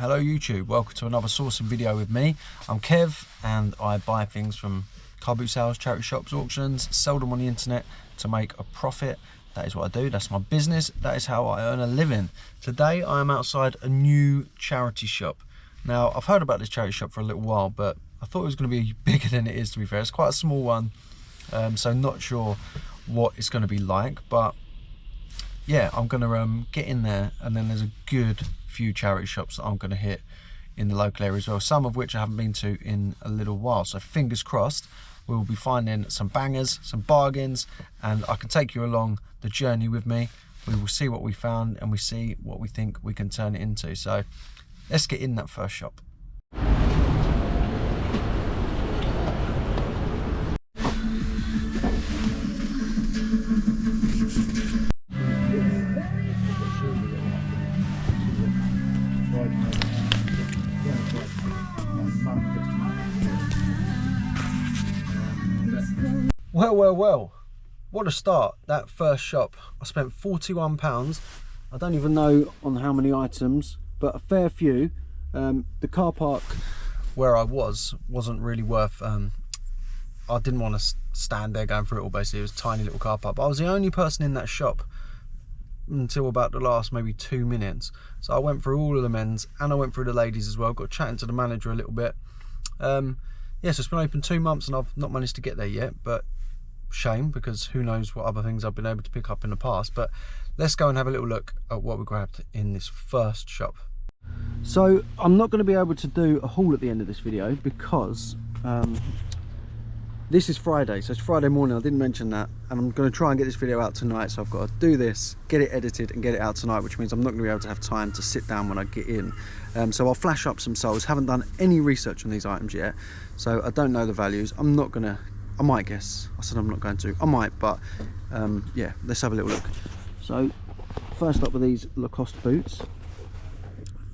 Hello YouTube, welcome to another sourcing video with me. I'm Kev and I buy things from car boot sales, charity shops, auctions, sell them on the internet to make a profit. That is what I do, that's my business, that is how I earn a living. Today I am outside a new charity shop. Now I've heard about this charity shop for a little while, but I thought it was going to be bigger than it is, to be fair. It's quite a small one, so not sure what it's going to be like, but yeah, I'm going to get in there, and then there's a good few charity shops that I'm going to hit in the local area as well, some of which I haven't been to in a little while. So fingers crossed we will be finding some bangers, some bargains, and I can take you along the journey with me. We will see what we found and we see what we think we can turn it into. So let's get in that first shop. Well, what a start. That first shop, I spent £41. I don't even know on how many items, but a fair few. The car park where I wasn't really worth, I didn't want to stand there going through it all. Basically it was a tiny little car park, but I was the only person in that shop until about the last maybe 2 minutes. So I went through all of the men's and I went through the ladies as well, got chatting to the manager a little bit. Yeah, so it's been open 2 months and I've not managed to get there yet, but shame, because who knows what other things I've been able to pick up in the past. But let's go and have a little look at what we grabbed in this first shop. So I'm not going to be able to do a haul at the end of this video because this is Friday, so it's Friday morning. I didn't mention that, and I'm going to try and get this video out tonight, so I've got to do this, get it edited and get it out tonight, which means I'm not going to be able to have time to sit down when I get in. So I'll flash up some soles. Haven't done any research on these items yet, so I don't know the values. I'm not going to, I might guess. I said I'm not going to, I might, but yeah, let's have a little look. So first up with these Lacoste boots,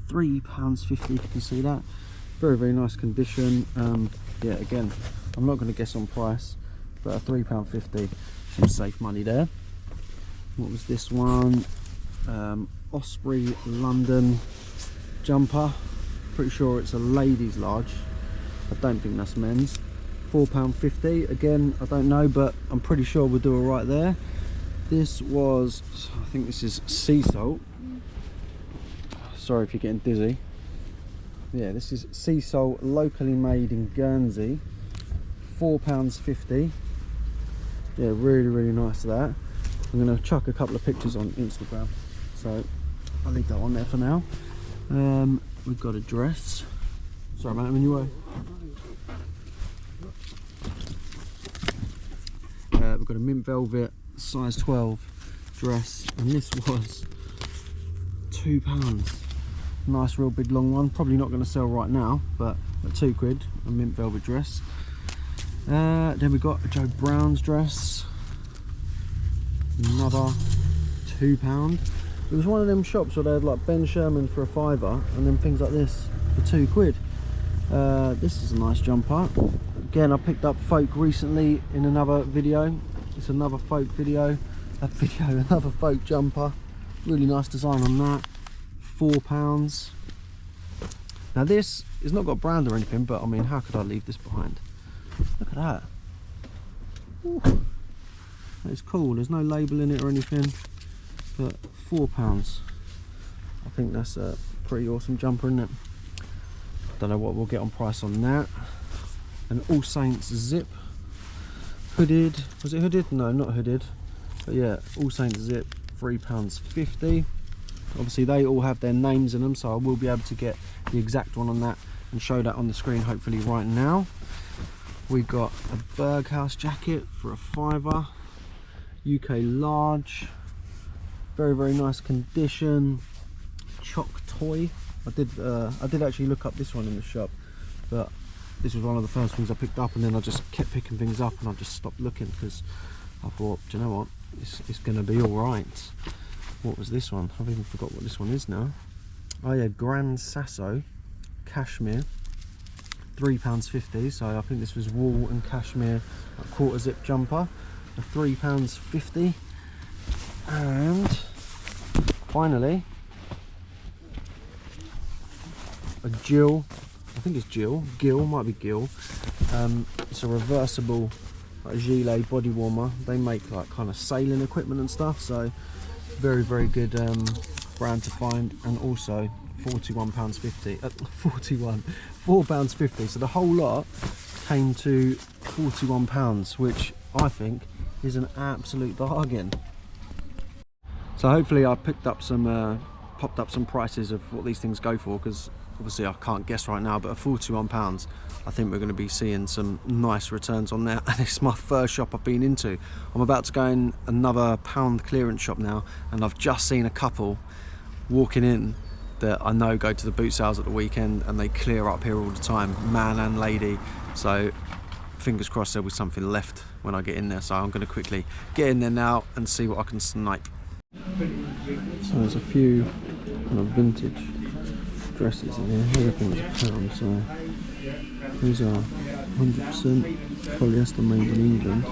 £3.50, if you can see that. Very nice condition. Yeah, again, I'm not going to guess on price, but a £3.50, some safe money there. What was this one? Osprey London jumper. Pretty sure it's a ladies large. I don't think that's men's. £4.50. Again, I don't know, but I'm pretty sure we'll do all right there. This was, I think this is sea salt. Sorry if you're getting dizzy. Yeah, this is sea salt, locally made in Guernsey. £4.50. Yeah, really nice that. I'm going to chuck a couple of pictures on Instagram, so I'll leave that on there for now. We've got a dress. Sorry mate, I'm in your way. We've got a mint velvet size 12 dress, and this was £2. Nice real big long one, probably not going to sell right now, but at £2, a mint velvet dress. Then we got a Joe Brown's dress, another £2. It was one of them shops where they had like Ben Sherman for a £5 and then things like this for £2. This is a nice jumper. Again, I picked up Folk recently in another video. It's another Folk video. Another Folk jumper. Really nice design on that. £4. Now this is not got a brand or anything, but I mean, how could I leave this behind? Look at that. Ooh, that is cool. There's no label in it or anything, but £4. I think that's a pretty awesome jumper, isn't it? Don't know what we'll get on price on that. An All Saints zip, hooded. Was it hooded? No, not hooded. But yeah, All Saints zip, £3.50. Obviously they all have their names in them, so I will be able to get the exact one on that and show that on the screen hopefully right now. We got a Berghaus jacket for a £5, UK large, very nice condition. Choc toy. I did actually look up this one in the shop, but this was one of the first things I picked up, and then I just kept picking things up and I just stopped looking because I thought, do you know what, it's going to be all right. What was this one? I've even forgot what this one is now. Oh yeah, Grand Sasso cashmere, £3.50. So I think this was wool and cashmere, a quarter zip jumper, a £3.50. And finally a Gill, I think it's Gill, might be Gill. It's a reversible like gilet body warmer. They make like kind of sailing equipment and stuff, so very, very good brand to find. And also £41.50, £4.50. So the whole lot came to £41, which I think is an absolute bargain. So hopefully I popped up some prices of what these things go for, because obviously I can't guess right now, but at £41 I think we're going to be seeing some nice returns on there. And it's my first shop I've been into. I'm about to go in another pound clearance shop now, and I've just seen a couple walking in that I know go to the boot sales at the weekend, and they clear up here all the time, man and lady. So fingers crossed there'll be something left when I get in there. So I'm going to quickly get in there now and see what I can snipe. So there's a few kind of vintage dresses in here. Everything's a pound, so these are 100% polyester made in England.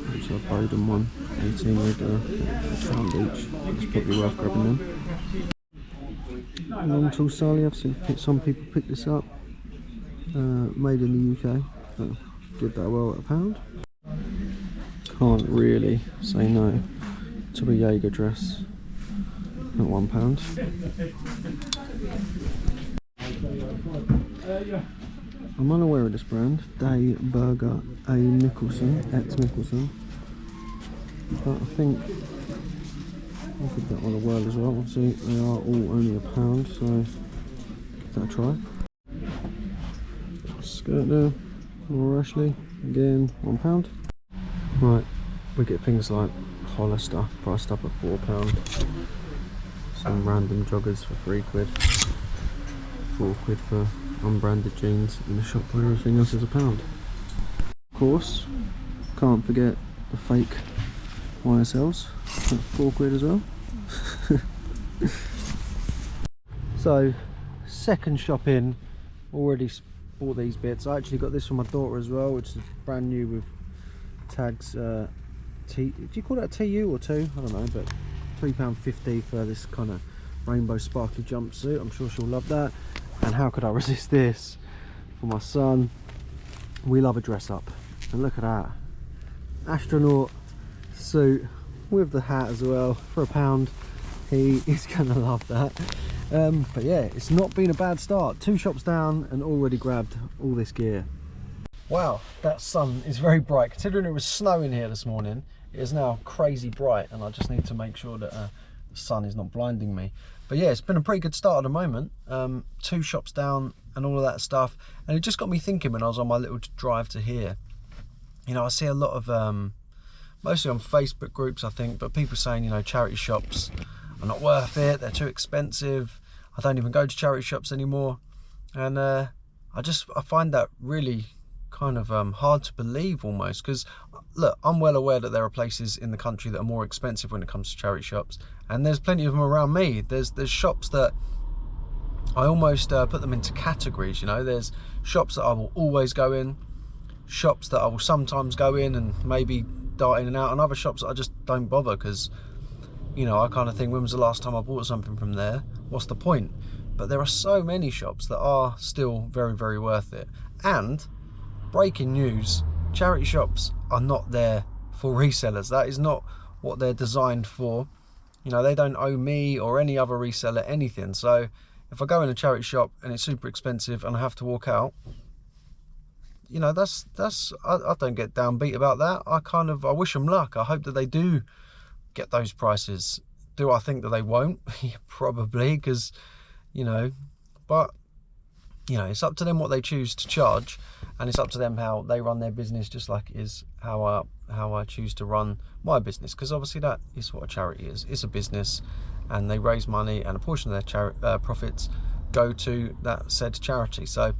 There's a Bowden one, 18 regular, £1 each. It's probably worth grabbing them. Long tall Sally, I've seen some people pick this up. Made in the UK, but did that well at £1. Can't really say no to a Jaeger dress at £1. I'm unaware of this brand, Day Burger A. Nicholson, X Nicholson, but I think I'll give that one a whirl as well. Obviously they are all only £1, so give that a try. Skirt there, more Ashley, again £1. Right, we get things like Hollister priced up at £4, some random joggers for £3, £4 for unbranded jeans in a shop where everything else is £1. Of course, can't forget the fake YSLs at £4 as well. So, second shop in, already bought these bits. I actually got this for my daughter as well, which is brand new with tags. Do you call that a TU or 2? I don't know, but £3.50 for this kind of rainbow sparkly jumpsuit. I'm sure she'll love that. And how could I resist this for my son? We love a dress up, and look at that astronaut suit with the hat as well for £1. He is gonna love that. But yeah, it's not been a bad start. 2 shops down and already grabbed all this gear. Wow, that sun is very bright. Considering it was snowing here this morning, it is now crazy bright, and I just need to make sure that the sun is not blinding me. But yeah, it's been a pretty good start at the moment. 2 shops down and all of that stuff. And it just got me thinking when I was on my little drive to here. You know, I see a lot of, mostly on Facebook groups I think, but people saying, you know, charity shops are not worth it, they're too expensive. I don't even go to charity shops anymore. And I find that really kind of hard to believe almost, because look, I'm well aware that there are places in the country that are more expensive when it comes to charity shops, and there's plenty of them around me. There's shops that I almost put them into categories, you know. There's shops that I will always go in, shops that I will sometimes go in and maybe dart in and out, and other shops that I just don't bother, because, you know, I kind of think, when was the last time I bought something from there? What's the point? But there are so many shops that are still very, very worth it. And breaking news, charity shops are not there for resellers. That is not what they're designed for. You know, they don't owe me or any other reseller anything. So if I go in a charity shop and it's super expensive and I have to walk out, you know, I don't get downbeat about that. I wish them luck. I hope that they do get those prices. Do I think that they won't? Yeah, probably, because, you know, but, you know, it's up to them what they choose to charge, and it's up to them how they run their business, just like it is how I choose to run my business, because obviously that is what a charity is. It's a business, and they raise money, and a portion of their profits go to that said charity. So,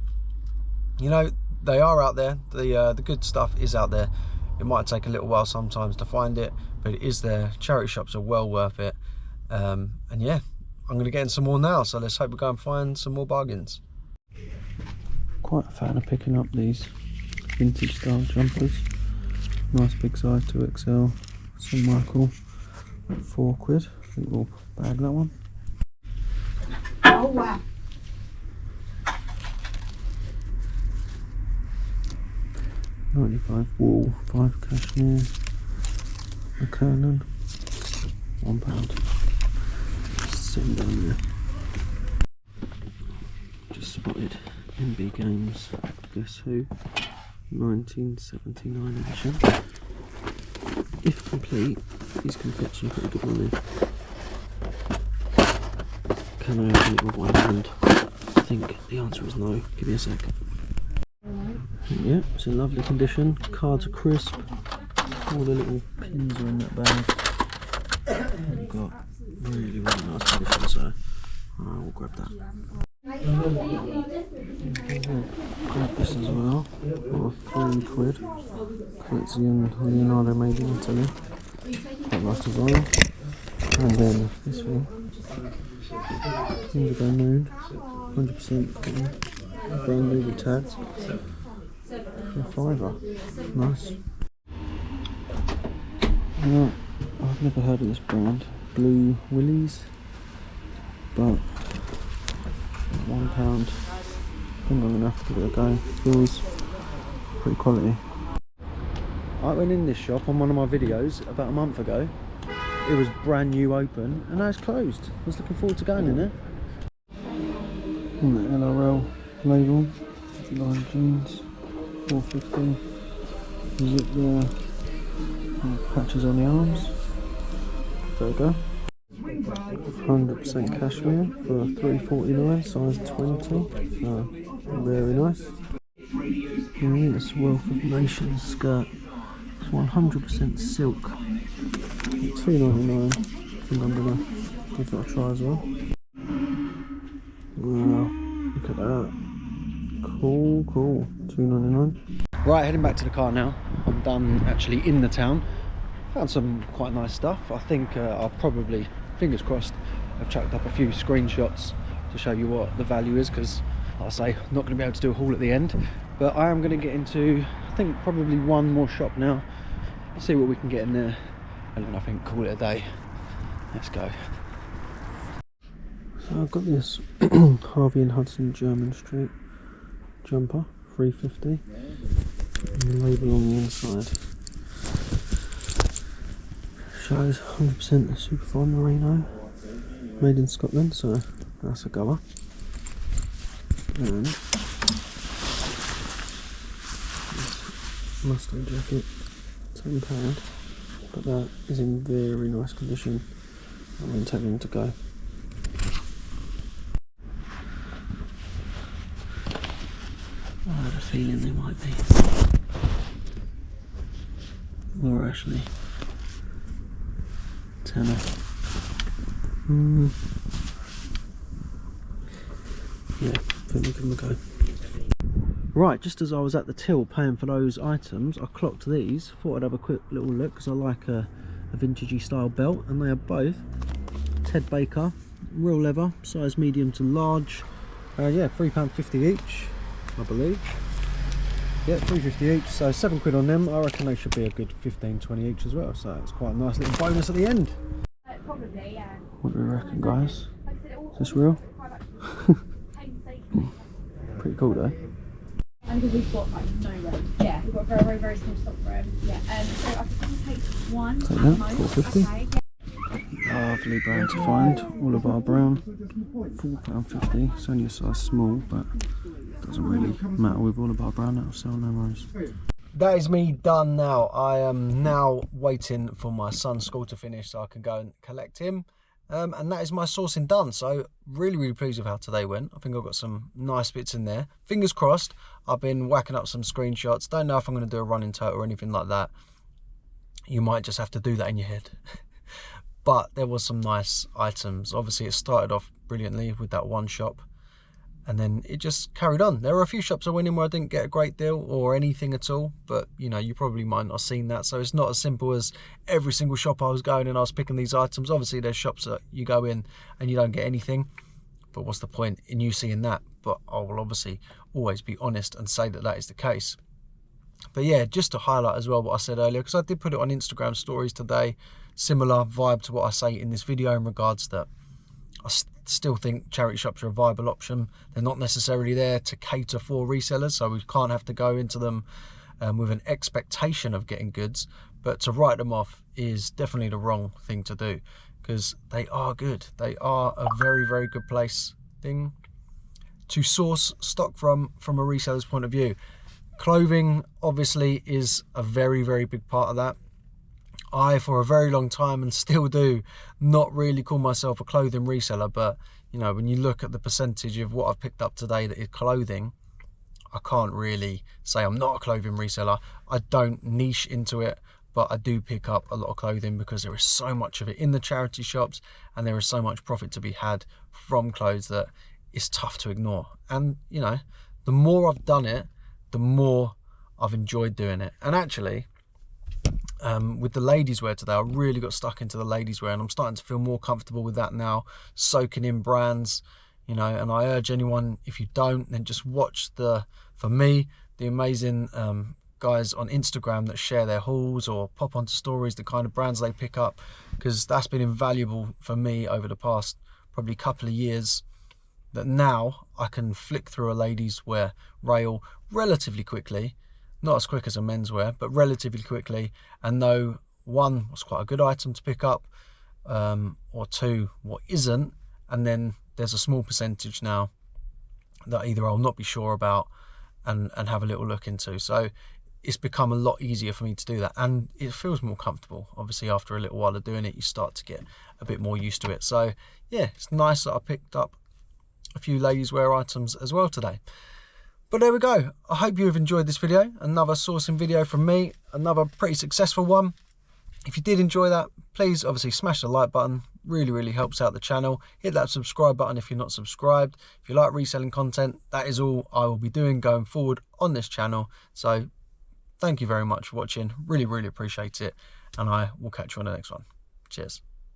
you know, they are out there. The good stuff is out there. It might take a little while sometimes to find it, but it is there. Charity shops are well worth it. And yeah, I'm going to get in some more now, so let's hope we go and find some more bargains. Quite a fan of picking up these vintage style jumpers. Nice big size, 2XL, St Michael, £4. I think we'll bag that one. Oh wow. 95 wool, 5 cashmere, a Kernan, £1. Sitting down there. Just spotted MB Games, Guess Who, 1979 edition. If complete, these can fetch some pretty good money. Can I open it with one hand? I think the answer is no. Give me a sec. Yeah, it's in lovely condition. Cards are crisp. All the little pins are in that bag. We've got really nice condition, so I will grab that. Grab this as well for £3. Collection Leonardo made in Italy. Quite nice design. And then this one, Indigo Moon, 100% brand new with tags. For £5. Nice. Now, I've never heard of this brand, Blue Willies, but £1. I think I'm going to have to give it a go. Feels pretty quality. I went in this shop on one of my videos about a month ago. It was brand new open and now it's closed. I was looking forward to going in there. And the LRL label, line jeans, 450. Zip there, patches on the arms. There we go. 100% cashmere for £3.49, size 20. Very nice. And this Wealth of Nations skirt. It's 100% silk. £2.99. I think I'm gonna give that a try as well. Wow, look at that. Cool. £2.99. Right, heading back to the car now. I'm done actually in the town. Found some quite nice stuff. I think I'll probably, fingers crossed, I've chucked up a few screenshots to show you what the value is, because like I say, I'm not going to be able to do a haul at the end, but I am going to get into, I think, probably one more shop now. See what we can get in there, and then I think call it a day. Let's go. So I've got this Harvey and Hudson German Street jumper, £3.50, and the label on the inside shows 100% Superfine Merino, made in Scotland, so that's a goer. And this Mustang jacket, £10, but that is in very nice condition. I'm intending to go. I had a feeling they might be. Or actually, tenner. Yeah, I think we'll give them a go. Right, just as I was at the till paying for those items, I clocked these. Thought I'd have a quick little look because I like a vintagey style belt, and they are both Ted Baker, real leather, size medium to large. Yeah, £3.50 each, I believe. Yeah, £3.50 each, so £7 on them. I reckon they should be a good 15-20 each as well, so it's quite a nice little bonus at the end. Probably, yeah. What do we reckon, guys? Is this real? Pretty cool though. And because we've got like no room. Yeah, we've got a very small stock room. Yeah. So I can take one. Take that, £4.50. Okay, yeah. Lovely brand to find. All of our brown, £4.50. It's only a size small, but it doesn't really matter with all of our brown. That'll sell no worries. That is me done now. I am now waiting for my son's school to finish so I can go and collect him. And that is my sourcing done. So really pleased with how today went. I think I've got some nice bits in there. Fingers crossed. I've been whacking up some screenshots. Don't know if I'm going to do a running total or anything like that. You might just have to do that in your head. But there was some nice items. Obviously it started off brilliantly with that one shop, and then it just carried on. There were a few shops I went in where I didn't get a great deal or anything at all, but you know, you probably might not have seen that. So it's not as simple as every single shop I was going in I was picking these items. Obviously there's shops that you go in and you don't get anything, but what's the point in you seeing that? But I will obviously always be honest and say that that is the case. But yeah, just to highlight as well what I said earlier, because I did put it on Instagram stories today, similar vibe to what I say in this video in regards that I still think charity shops are a viable option. They're not necessarily there to cater for resellers, so we can't have to go into them with an expectation of getting goods, but to write them off is definitely the wrong thing to do, because they are good. They are a very, very good place to source stock from a reseller's point of view. Clothing obviously is a very, very big part of that. I, for a very long time, and still do, not really call myself a clothing reseller, but you know, when you look at the percentage of what I've picked up today that is clothing, I can't really say I'm not a clothing reseller. I don't niche into it, but I do pick up a lot of clothing because there is so much of it in the charity shops, and there is so much profit to be had from clothes that it's tough to ignore. And you know, the more I've done it, the more I've enjoyed doing it. And actually, with the ladies wear today, I really got stuck into the ladies wear, and I'm starting to feel more comfortable with that now, soaking in brands, you know. And I urge anyone, if you don't, then just watch for me, the amazing guys on Instagram that share their hauls or pop onto stories, the kind of brands they pick up, because that's been invaluable for me over the past probably couple of years, that now I can flick through a ladies wear rail relatively quickly, not as quick as a menswear, but relatively quickly, and know, one, what's quite a good item to pick up, or two, what isn't, and then there's a small percentage now that either I'll not be sure about and have a little look into. So it's become a lot easier for me to do that, and it feels more comfortable. Obviously, after a little while of doing it, you start to get a bit more used to it. So yeah, it's nice that I picked up a few ladies wear items as well today. But there we go. I hope you have enjoyed this video. Another sourcing video from me, another pretty successful one. If you did enjoy that, please obviously smash the like button. Really, really helps out the channel. Hit that subscribe button if you're not subscribed. If you like reselling content, that is all I will be doing going forward on this channel. So thank you very much for watching. Really, really appreciate it. And I will catch you on the next one. Cheers.